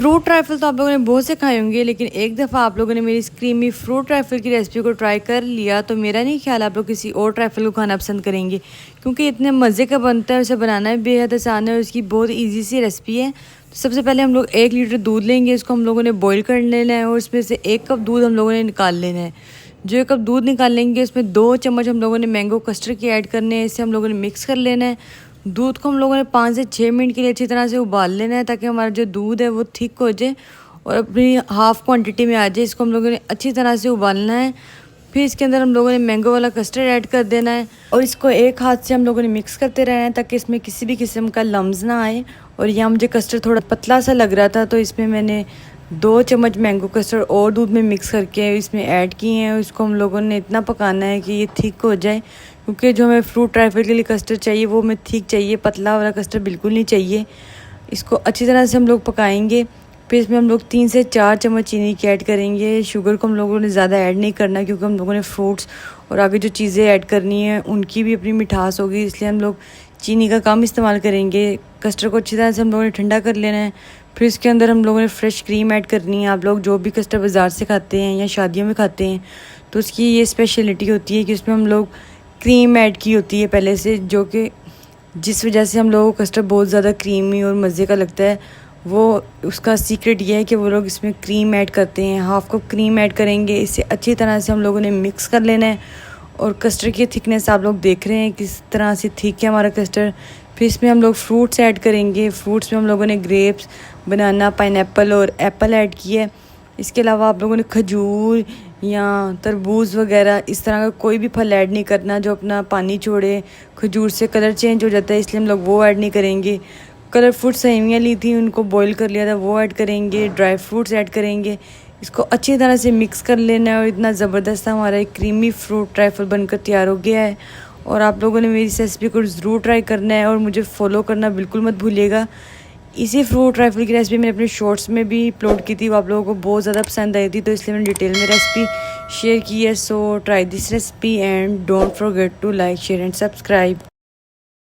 Fruit trifle तो आप लोगों ने बहुत से खाए होंगे, लेकिन एक दफ़ा आप लोगों ने मेरी इस क्रीमी फ्रूट ट्राइफल की रेसिपी को ट्राई कर लिया तो मेरा नहीं ख्याल आप लोग किसी और ट्राइफल को खाना पसंद करेंगे, क्योंकि इतने मज़े का बनता है। उसे बनाना भी बेहद आसान है और इसकी बहुत ईजी सी रेसिपी है। तो सबसे पहले हम लोग 1 लीटर दूध लेंगे, इसको हम लोगों ने बॉईल कर लेना है और इसमें से 1 कप दूध हम लोगों ने निकाल लेना है। जो 1 कप दूध निकाल लेंगे उसमें 2 चम्मच हम लोगों ने मैंगो कस्टर्ड के ऐड करने हैं। इसे हम लोगों ने मिक्स कर लेना है। दूध को हम लोगों ने 5 से 6 मिनट के लिए अच्छी तरह से उबाल लेना है, ताकि हमारा जो दूध है वो थिक हो जाए और अपनी हाफ़ क्वांटिटी में आ जाए। इसको हम लोगों ने अच्छी तरह से उबालना है। फिर इसके अंदर हम लोगों ने मैंगो वाला कस्टर्ड ऐड कर देना है और इसको एक हाथ से हम लोगों ने मिक्स करते रहना है, ताकि इसमें किसी भी किस्म का लम्स ना आए। और यहाँ मुझे कस्टर्ड थोड़ा पतला सा लग रहा था, तो इसमें मैंने 2 चम्मच मैंगो कस्टर्ड और दूध में मिक्स करके इसमें ऐड किए हैं। इसको हम लोगों ने इतना पकाना है कि ये थिक हो जाए, क्योंकि जो हमें फ्रूट ट्राइफल के लिए कस्टर्ड चाहिए वो हमें थिक चाहिए, पतला वाला कस्टर्ड बिल्कुल नहीं चाहिए। इसको अच्छी तरह से हम लोग पकाएंगे। फिर इसमें हम लोग 3 से 4 चम्मच चीनी की ऐड करेंगे। शुगर को हम लोगों ने ज़्यादा ऐड नहीं करना, क्योंकि हम लोगों ने फ्रूट्स और आगे जो चीज़ें ऐड करनी है उनकी भी अपनी मिठास होगी, इसलिए हम लोग चीनी का कम इस्तेमाल करेंगे। कस्टर्ड को अच्छी तरह से हम लोगों ने ठंडा कर लेना है। फिर इसके अंदर हम लोगों ने फ्रेश क्रीम ऐड करनी है। आप लोग जो भी कस्टर्ड बाज़ार से खाते हैं या शादियों में खाते हैं तो उसकी ये स्पेशलिटी होती है कि उसमें हम लोग क्रीम ऐड की होती है पहले से, जो कि जिस वजह से हम लोगों को कस्टर्ड बहुत ज़्यादा क्रीमी और मज़े का लगता है। वो उसका सीक्रेट ये है कि वो लोग इसमें क्रीम ऐड करते हैं। हाफ़ कप क्रीम ऐड करेंगे। इसे अच्छी तरह से हम लोगों ने मिक्स कर लेना है। और कस्टर्ड की थिकनेस आप लोग देख रहे हैं किस तरह से थिक है हमारा कस्टर्ड। फिर इसमें हम लोग फ्रूट्स ऐड करेंगे। फ्रूट्स में हम लोगों ने ग्रेप्स, बनाना, पाइनएप्पल और एप्पल ऐड किया है। इसके अलावा आप लोगों ने खजूर या तरबूज वगैरह इस तरह का कोई भी फल ऐड नहीं करना जो अपना पानी छोड़े। खजूर से कलर चेंज हो जाता है, इसलिए हम लोग वो ऐड नहीं करेंगे। कलर फ्रूट सेवियाँ ली थी, उनको बॉईल कर लिया था, वो ऐड करेंगे। ड्राई फ्रूट्स ऐड करेंगे। इसको अच्छी तरह से मिक्स कर लेना है और इतना ज़बरदस्त हमारा एक क्रीमी फ्रूट ट्राइफल बनकर तैयार हो गया है। और आप लोगों ने मेरी इस रेसिपी को ज़रूर ट्राई करना है और मुझे फॉलो करना बिल्कुल मत भूलिएगा। इसी फ्रूट ट्राइफल की रेसिपी मैंने अपने शॉर्ट्स में भी अपलोड की थी, वो आप लोगों को बहुत ज़्यादा पसंद आई थी, तो इसलिए मैंने डिटेल में रेसिपी शेयर की है। So try this recipe and don't forget to like, share and subscribe.